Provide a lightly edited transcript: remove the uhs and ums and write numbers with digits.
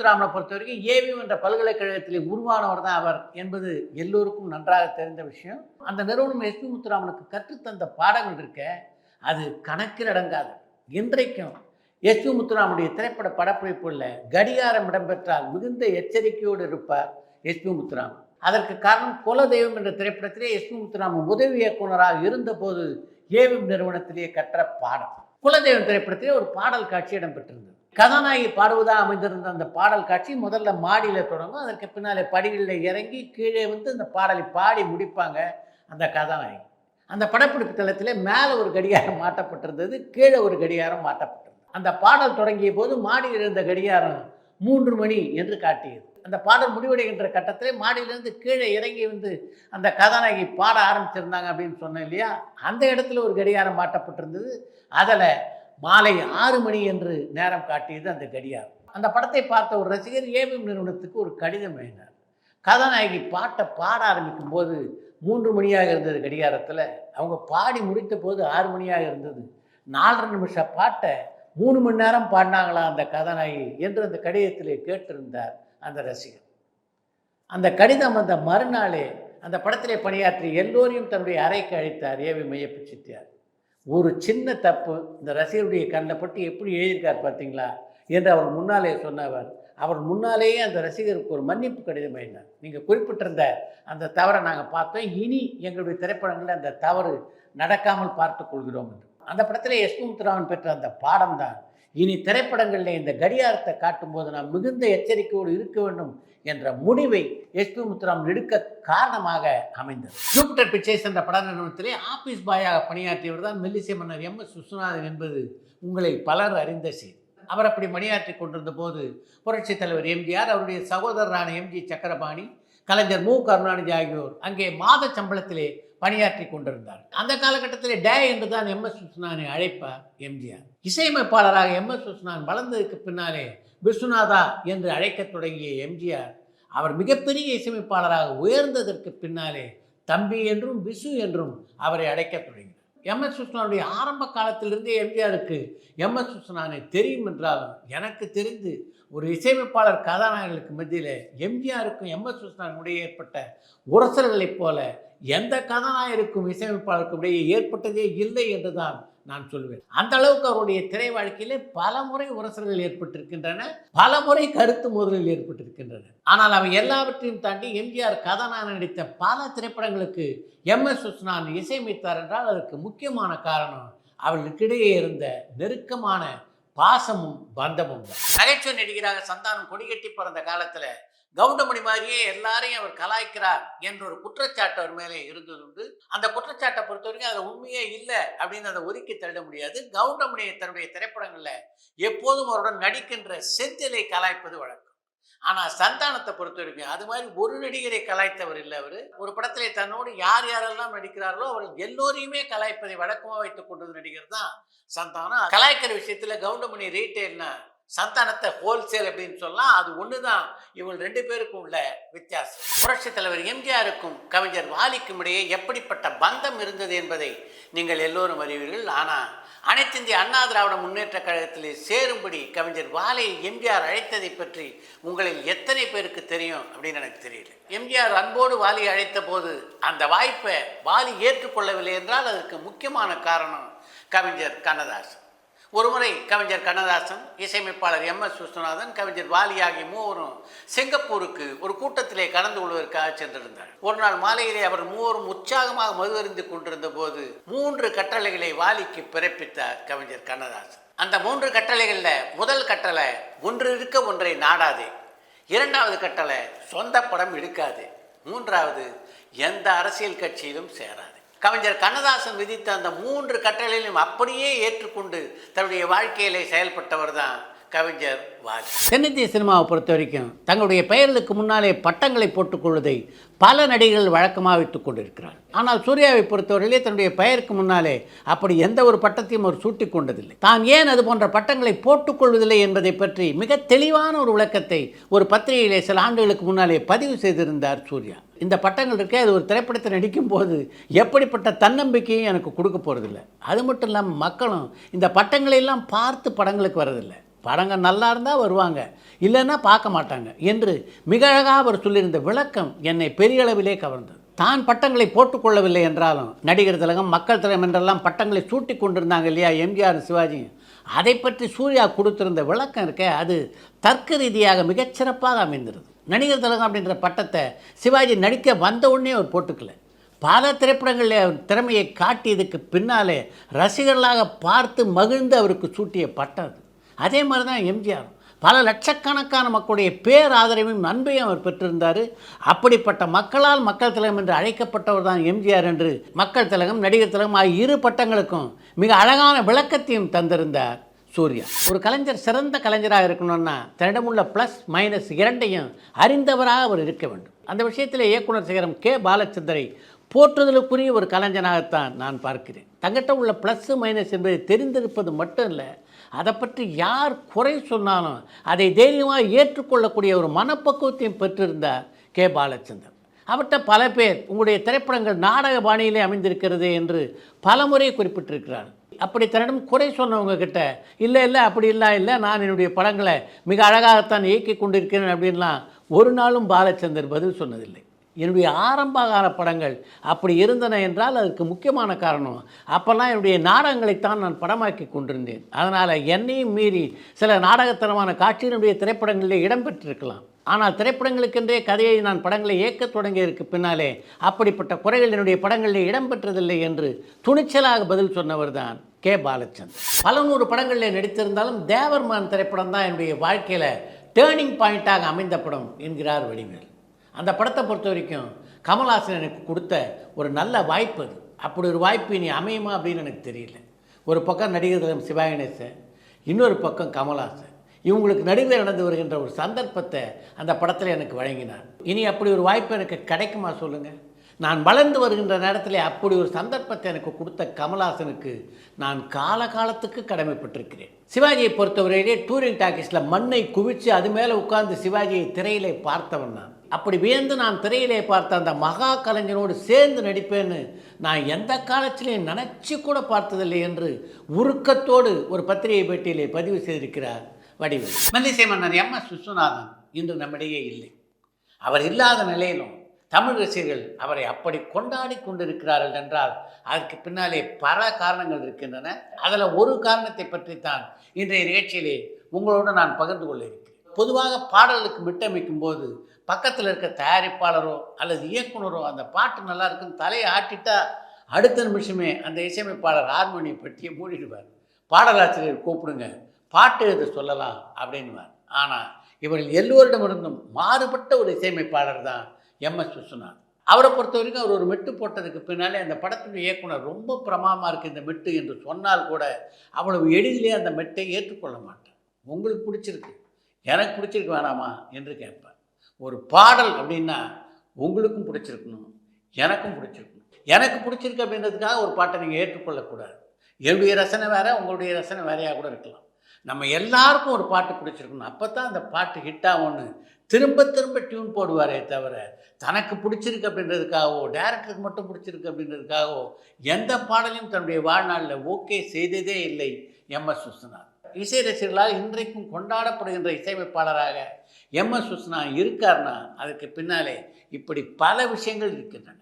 முத்துராமனை பொறுத்த வரைக்கும் ஏவிஎம் என்ற பல்கலைக்கழகத்தில் உருவானவர் தான் அவர் என்பது எல்லோருக்கும் நன்றாக தெரிந்த விஷயம். அந்த நிறுவனம் எஸ்பி முத்துராமனுக்கு கற்றுத்தந்த பாடங்கள் இருக்க அது கணக்கில் அடங்காது. இன்றைக்கும் எஸ்பி முத்துராமனுடைய திரைப்பட படப்பிடிப்புள்ள கடிகாரம் இடம்பெற்றால் மிகுந்த எச்சரிக்கையோடு இருப்பார் எஸ்பி முத்துராமன். அதற்கு காரணம் குலதெய்வம் என்ற திரைப்படத்திலே எஸ்பி முத்துராமன் உதவி இயக்குநராக இருந்தபோது ஏவிஎம் நிறுவனத்திலேயே கற்ற பாடம். குலதெய்வம் திரைப்படத்திலே ஒரு பாடல் காட்சி இடம்பெற்றிருந்தது. கதாநாயகி பாடுவதாக அமைந்திருந்த அந்த பாடல் காட்சி முதல்ல மாடியில் தொடங்கும். அதற்கு பின்னாலே படிகளில் இறங்கி கீழே வந்து அந்த பாடலை பாடி முடிப்பாங்க அந்த கதாநாயகி. அந்த படப்பிடிப்பு தளத்திலே மேலே ஒரு கடிகாரம் மாட்டப்பட்டிருந்தது, கீழே ஒரு கடிகாரம் மாட்டப்பட்டிருந்தது. அந்த பாடல் தொடங்கிய போது மாடியில் இருந்த கடிகாரம் 3 மணி என்று காட்டியது. அந்த பாடல் முடிவடைகின்ற கட்டத்திலே மாடியிலிருந்து கீழே இறங்கி வந்து அந்த கதாநாயகி பாட ஆரம்பிச்சிருந்தாங்க அப்படின்னு சொன்னேன் இல்லையா, அந்த இடத்துல ஒரு கடிகாரம் மாட்டப்பட்டிருந்தது. அதில் மாலை 6 மணி என்று நேரம் காட்டியது அந்த கடிகாரம். அந்த படத்தை பார்த்த ஒரு ரசிகர் ஏவிஎம் நிறுவனத்துக்கு ஒரு கடிதம் எழுதினார். கதாநாயகி பாட்டை பாட ஆரம்பிக்கும் போது 3 மணியாக இருந்தது கடிகாரத்தில், அவங்க பாடி முடித்த போது 6 மணியாக இருந்தது. 4.5 நிமிஷம் பாட்டை 3 மணி நேரம் பாடினாங்களா அந்த கதாநாயகி என்று அந்த கடிதத்திலே கேட்டிருந்தார் அந்த ரசிகர். அந்த கடிதம் அந்த மறுநாளே அந்த படத்திலே பணியாற்றி எல்லோரையும் தன்னுடைய அறைக்கு அழைத்தார் ஏவிஎம் ஐயப்ப செட்டியார். ஒரு சின்ன தப்பு இந்த ரசிகருடைய கண்ணில் பட்டு எப்படி எழுதியிருக்கார் பார்த்தீங்களா என்று அவர் முன்னாலே சொன்னவர், அவர் முன்னாலேயே அந்த ரசிகருக்கு ஒரு மன்னிப்பு கடிதம் எழுதினார். நீங்கள் குறிப்பிட்டிருந்த அந்த தவறை நாங்கள் பார்த்தோம், இனி எங்களுடைய திரைப்படங்களில் அந்த தவறு நடக்காமல் பார்த்து கொள்கிறோம் என்று. அந்த படத்தில் எஸ்பி முத்துராமன் பெற்ற அந்த பாடம் தான் இனி திரைப்படங்களில் இந்த கடிகாரத்தை காட்டும்போது நாம் மிகுந்த எச்சரிக்கையோடு இருக்க வேண்டும் என்ற முடிவை எஸ்பி முத்துராமன் எடுக்க காரணமாக அமைந்தது. ஜூபிட்டர் பிக்சர்ஸ் என்ற பட நிறுவனத்திலே ஆபீஸ் பாயாக பணியாற்றியவர் தான் மெல்லிசை மன்னர் எம்.எஸ். விஸ்வநாதன் என்பது உங்களில் பலர் அறிந்த செய்தி. அவர் அப்படி பணியாற்றி கொண்டிருந்த போது புரட்சித் தலைவர் எம்ஜிஆர், அவருடைய சகோதரரான எம்ஜி சக்கரபாணி, கலைஞர் மு. கருணாநிதி ஆகியோர் அங்கே மாத சம்பளத்திலே பணியாற்றி கொண்டிருந்தார். அந்த காலகட்டத்திலே டே என்று தான் எம்.எஸ். விஸ்வநாதனை அழைப்பார் எம்ஜிஆர். இசையமைப்பாளராக எம்.எஸ். விஸ்வநாதன் வளர்ந்ததுக்கு பின்னாலே விஸ்வநாதா என்று அழைக்கத் தொடங்கிய எம்ஜிஆர் அவர் மிகப்பெரிய இசையமைப்பாளராக உயர்ந்ததற்கு பின்னாலே தம்பி என்றும் விசு என்றும் அவரை அழைக்கத் தொடங்கினார். எம்.எஸ். விஸ்வநாதனுடைய ஆரம்ப காலத்திலிருந்தே எம்ஜிஆருக்கு எம்.எஸ். விஸ்வநாதனை தெரியும் என்றாலும் எனக்கு தெரிந்து ஒரு இசையமைப்பாளர் கதாநாயகர்களுக்கு மத்தியில் எம்ஜிஆருக்கும் எம்.எஸ். விஸ்வநாதனுடைய ஏற்பட்ட உரசல்களைப் போல எந்த கதாநாயகருக்கும் இசையமைப்பாளருக்கும் இடையே ஏற்பட்டதே இல்லை என்று தான் நான் சொல்வேன். அந்த அளவுக்கு அவருடைய திரை வாழ்க்கையிலே பல முறை உரசல்கள் ஏற்பட்டிருக்கின்றன, பல முறை கருத்து மோதல்கள் ஏற்பட்டிருக்கின்றன. ஆனால் அவை எல்லாவற்றையும் தாண்டி எம்ஜிஆர் கதாநாயகன் நடித்த பல திரைப்படங்களுக்கு எம்.எஸ். விஸ்வநாதன் இசையமைத்தார் என்றால் அதற்கு முக்கியமான காரணம் அவர்களுக்கிடையே இருந்த நெருக்கமான பாசமும் பந்தமும். நகைச்சுவை நடிகராக சந்தானம் கொடிகட்டி பிறந்த காலத்தில் கவுண்டமணி மாதிரியே எல்லாரையும் அவர் கலாய்க்கிறார் என்ற ஒரு குற்றச்சாட்டு அவர் மேலே இருந்ததுண்டு. அந்த குற்றச்சாட்டை பொறுத்த வரைக்கும் அதில் உண்மையே இல்லை அப்படின்னு அதை ஒதுக்கி தள்ள முடியாது. கவுண்டமணியை தன்னுடைய திரைப்படங்களில் எப்போதும் அவருடன் நடிக்கின்ற செந்திலை கலாய்ப்பது வழக்கம். ஆனால் சந்தானத்தை பொறுத்த வரைக்கும் அது மாதிரி ஒரு நடிகரை கலாய்த்தவர் இல்லை. அவர் ஒரு படத்திலே தன்னோடு யார் யாரெல்லாம் நடிக்கிறார்களோ அவர்கள் எல்லோரையுமே கலாய்ப்பதை வழக்கமாக வைத்துக் கொண்டது நடிகர் தான் சந்தானம். கலாய்க்கிற விஷயத்தில் கவுண்டமணி ரீட்டெயில்னா சந்தானத்தை ஹோல்சேல் அப்படின்னு சொல்லலாம். அது ஒன்று தான் இவங்க 2 பேருக்கும் உள்ள வித்தியாசம். புரட்சித் தலைவர் எம்ஜிஆருக்கும் கவிஞர் வாலிக்கும் இடையே எப்படிப்பட்ட பந்தம் இருந்தது என்பதை நீங்கள் எல்லோரும் அறிவீர்கள். ஆனால் அனைத்து இந்திய அண்ணா திராவிட முன்னேற்ற கழகத்திலே சேரும்படி கவிஞர் வாலியை எம்ஜிஆர் அழைத்ததை பற்றி உங்களில் எத்தனை பேருக்கு தெரியும் அப்படின்னு எனக்கு தெரியல. எம்ஜிஆர் அன்போடு வாலியை அழைத்த போது அந்த வாய்ப்பை வாலி ஏற்றுக்கொள்ளவில்லை என்றால் அதற்கு முக்கியமான காரணம் கவிஞர் கண்ணதாசன். ஒருமுறை கவிஞர் கண்ணதாசன், இசையமைப்பாளர் எம்.எஸ். விஸ்வநாதன், கவிஞர் வாலி ஆகிய மூவரும் சிங்கப்பூருக்கு ஒரு கூட்டத்திலே கலந்து கொள்வதற்காக சென்றிருந்தார். ஒரு நாள் மாலையிலே அவர் மூவரும் உற்சாகமாக மது அருந்தி கொண்டிருந்த போது 3 கட்டளைகளை வாலிக்கு பிறப்பித்தார் கவிஞர் கண்ணதாசன். அந்த 3 கட்டளைகளில் முதல் கட்டளை ஒன்று இருக்க ஒன்றை நாடாதே, 2வது கட்டளை சொந்த படம் எடுக்காது, 3வது எந்த அரசியல் கட்சியிலும் சேராது. கவிஞர் கண்ணதாசன் விதித்த அந்த 3 கட்டளைகளையும் அப்படியே ஏற்றுக்கொண்டு தன்னுடைய வாழ்க்கையிலே செயல்பட்டவர் தான் கவிஞர் வாலி. தென்னிந்திய சினிமாவை பொறுத்த வரைக்கும் தங்களுடைய பெயர்களுக்கு முன்னாலே பட்டங்களை போட்டுக்கொள்வதை பல நடிகர்கள் வழக்கமாக வைத்துக் கொண்டிருக்கிறார். ஆனால் சூர்யாவை பொறுத்தவரையிலே தன்னுடைய பெயருக்கு முன்னாலே அப்படி எந்த ஒரு பட்டத்தையும் அவர் சூட்டிக் கொண்டதில்லை. தான் ஏன் அது போன்ற பட்டங்களை போட்டுக்கொள்வதில்லை என்பதை பற்றி மிக தெளிவான ஒரு விளக்கத்தை ஒரு பத்திரிகையிலே சில ஆண்டுகளுக்கு முன்னாலே பதிவு செய்திருந்தார் சூர்யா. இந்த பட்டங்கள் இருக்கே, அது ஒரு திரைப்படத்தை நடிக்கும் போது எப்படிப்பட்ட தன்னம்பிக்கையும் எனக்கு கொடுக்க போகிறதில்லை. அது மட்டும் இல்லாமல் மக்களும் இந்த பட்டங்களையெல்லாம் பார்த்து படங்களுக்கு வரதில்லை. படங்கள் நல்லா இருந்தால் வருவாங்க, இல்லைன்னா பார்க்க மாட்டாங்க என்று மிக அழகாக அவர் சொல்லியிருந்த விளக்கம் என்னை பெரிய அளவிலே கவர்ந்தது. தான் பட்டங்களை போட்டுக்கொள்ளவில்லை என்றாலும் நடிகர் திலகம், மக்கள் திலகம் என்றெல்லாம் பட்டங்களை சூட்டி கொண்டிருந்தாங்க இல்லையா எம்ஜிஆர் சிவாஜி, அதை பற்றி சூர்யா கொடுத்திருந்த விளக்கம் இருக்க அது தர்க்க ரீதியாக மிகச்சிறப்பாக அமைந்திருது. நடிகர் திலகம் அப்படின்ற பட்டத்தை சிவாஜி நடிக்க வந்த உடனே அவர் போட்டுக்கல. பல திரைப்படங்களில் அவர் திறமையை காட்டியதுக்கு பின்னாலே ரசிகர்களாக பார்த்து மகிழ்ந்து அவருக்கு சூட்டிய பட்டம் அது. அதே மாதிரி தான் எம்ஜிஆர் பல லட்சக்கணக்கான மக்களுடைய பேராதரவையும் அன்பையும் அவர் பெற்றிருந்தார். அப்படிப்பட்ட மக்களால் மக்கள் திலகம் என்று அழைக்கப்பட்டவர் தான் எம்ஜிஆர் என்று மக்கள் திலகம், நடிகர் திலகம் ஆகிய இரு பட்டங்களுக்கும் மிக அழகான விளக்கத்தையும் தந்திருந்தார் சூர்யா. ஒரு கலைஞர் சிறந்த கலைஞராக இருக்கணும்னா தன்னிடமுள்ள ப்ளஸ் மைனஸ் இரண்டையும் அறிந்தவராக அவர் இருக்க வேண்டும். அந்த விஷயத்தில் இயக்குனர் சிகரம் கே பாலச்சந்தரை போற்றுதலுக்குரிய ஒரு கலைஞனாகத்தான் நான் பார்க்கிறேன். தங்கிட்ட உள்ள ப்ளஸ்ஸு மைனஸ் என்பதை தெரிந்திருப்பது மட்டும் இல்லை, அதை பற்றி யார் குறை சொன்னாலும் அதை தைரியமாக ஏற்றுக்கொள்ளக்கூடிய ஒரு மனப்பக்குவத்தையும் பெற்றிருந்தார் கே பாலச்சந்தர். அவர்கிட்ட பல பேர் உங்களுடைய திரைப்படங்கள் நாடக பாணியிலே அமைந்திருக்கிறது என்று பலமுறை குறிப்பிட்டிருக்கிறார். அப்படி தன்னிடம் குறை சொன்னவங்க கிட்ட இல்லை அப்படி இல்லை நான் என்னுடைய படங்களை மிக அழகாகத்தான் இயக்கி கொண்டிருக்கிறேன் அப்படின்லாம் ஒரு நாளும் பாலச்சந்தர் பதில் சொன்னதில்லை. என்னுடைய ஆரம்ப கால படங்கள் அப்படி இருந்தன என்றால் அதுக்கு முக்கியமான காரணம் அப்போல்லாம் என்னுடைய நாடகங்களைத்தான் நான் படமாக்கி கொண்டிருந்தேன். அதனால் என்னையும் மீறி சில நாடகத்தனமான காட்சியினுடைய திரைப்படங்களிலே இடம்பெற்றிருக்கலாம். ஆனால் திரைப்படங்களுக்கென்றே கதையை நான் படங்களை இயக்க தொடங்கியதற்கு பின்னாலே அப்படிப்பட்ட குறைகள் என்னுடைய படங்களில் இடம்பெற்றதில்லை என்று துணிச்சலாக பதில் சொன்னவர் தான் கே பாலச்சந்தர். பல நூறு படங்களில் நடித்திருந்தாலும் தேவர்மான் திரைப்படம் தான் என்னுடைய வாழ்க்கையில் டேர்னிங் பாயிண்ட்டாக அமைந்த படம் என்கிறார் வடிவேல். அந்த படத்தை பொறுத்த வரைக்கும் கமல்ஹாசன் எனக்கு கொடுத்த ஒரு நல்ல வாய்ப்பு அது. அப்படி ஒரு வாய்ப்பு இனி அமையுமா அப்படின்னு எனக்கு தெரியல. ஒரு பக்கம் நடிகர் திலகம் சிவா கணேசன், இன்னொரு பக்கம் கமல்ஹாசன், இவங்களுக்கு நடுவில் நடந்து வருகின்ற ஒரு சந்தர்ப்பத்தை அந்த படத்தில் எனக்கு வழங்கினார். இனி அப்படி ஒரு வாய்ப்பு எனக்கு கிடைக்குமா சொல்லுங்கள்? நான் வளர்ந்து வருகின்ற நேரத்தில் அப்படி ஒரு சந்தர்ப்பத்தை எனக்கு கொடுத்த கமல்ஹாசனுக்கு நான் காலகாலத்துக்கு கடமைப்பட்டிருக்கிறேன். சிவாஜியை பொறுத்தவரையிலே டூரிங் டாக்கீஸில் மண்ணை குவித்து அது மேலே உட்கார்ந்து சிவாஜியை திரையிலே பார்த்தவன் நான். அப்படி வியந்து நான் திரையிலே பார்த்த அந்த மகா கலைஞனோடு சேர்ந்து நடிப்பேன்னு நான் எந்த காலத்திலையும் நினச்சி கூட பார்த்ததில்லை என்று உருக்கத்தோடு ஒரு பத்திரிகை பேட்டியிலே பதிவு செய்திருக்கிறார் வடிவேல். மெல்லிசை மன்னர் எம்.எஸ். விஸ்வநாதன் இன்று நம்மிடையே இல்லை. அவர் இல்லாத நிலையிலும் தமிழ் ரசிகர்கள் அவரை அப்படி கொண்டாடி கொண்டிருக்கிறார்கள் என்றால் அதற்கு பின்னாலே பல காரணங்கள் இருக்கின்றன. அதில் ஒரு காரணத்தை பற்றித்தான் இன்றைய நிகழ்ச்சியிலே உங்களோடு நான் பகிர்ந்து கொள்ள இருக்கிறேன். பொதுவாக பாடல்களுக்கு விட்டமைக்கும் போது பக்கத்தில் இருக்க தயாரிப்பாளரோ அல்லது இயக்குனரோ அந்த பாட்டு நல்லா இருக்குன்னு தலையை ஆட்டிட்டா அடுத்த நிமிஷமே அந்த இசையமைப்பாளர் ஹார்மோனியை பற்றியே மூடிடுவார். பாடலாசிரியர் கூப்பிடுங்க, பாட்டு எழுத சொல்லலாம் அப்படின்வார். ஆனால் இவர்கள் எல்லோரிடமிருந்தும் மாறுபட்ட ஒரு இசையமைப்பாளர் தான் எம்.எஸ். விஸ்வநாதன். அவரை பொறுத்த வரைக்கும் அவர் ஒரு மெட்டு போட்டதுக்கு பின்னாலே அந்த படத்தினுடைய இயக்குனர் ரொம்ப பிரமாதமாக இருக்குது இந்த மெட்டு என்று சொன்னால் கூட அவ்வளவு எளிதிலே அந்த மெட்டை ஏற்றுக்கொள்ள மாட்டார். உங்களுக்கு பிடிச்சிருக்கு, எனக்கு பிடிச்சிருக்கு வேணாமா என்று கேட்பார். ஒரு பாடல் அப்படின்னா உங்களுக்கும் பிடிச்சிருக்கணும், எனக்கும் பிடிச்சிருக்கணும். எனக்கு பிடிச்சிருக்கு அப்படின்றதுக்காக ஒரு பாட்டை நீங்கள் ஏற்றுக்கொள்ளக்கூடாது. என்னுடைய ரசனை வேறு, உங்களுடைய ரசனை வேறையாக கூட இருக்கலாம். நம்ம எல்லாருக்கும் ஒரு பாட்டு பிடிச்சிருக்கணும், அப்போ தான் அந்த பாட்டு ஹிட்டாகும்னு திரும்ப திரும்ப டியூன் போடுவாரே தவிர தனக்கு பிடிச்சிருக்கு அப்படின்றதுக்காகவோ டைரக்டருக்கு மட்டும் பிடிச்சிருக்கு அப்படின்றதுக்காகவோ எந்த பாடலையும் தன்னுடைய வாழ்நாளில் ஓகே செய்ததே இல்லை எம்.எஸ். விஸ்வநாதன். இசை ரசிகர்களால் இன்றைக்கும் கொண்டாடப்படுகின்ற இசையமைப்பாளராக எம்.எஸ். விஸ்வநாதன் இருக்கார்னா அதுக்கு பின்னாலே இப்படி பல விஷயங்கள் இருக்கின்றன.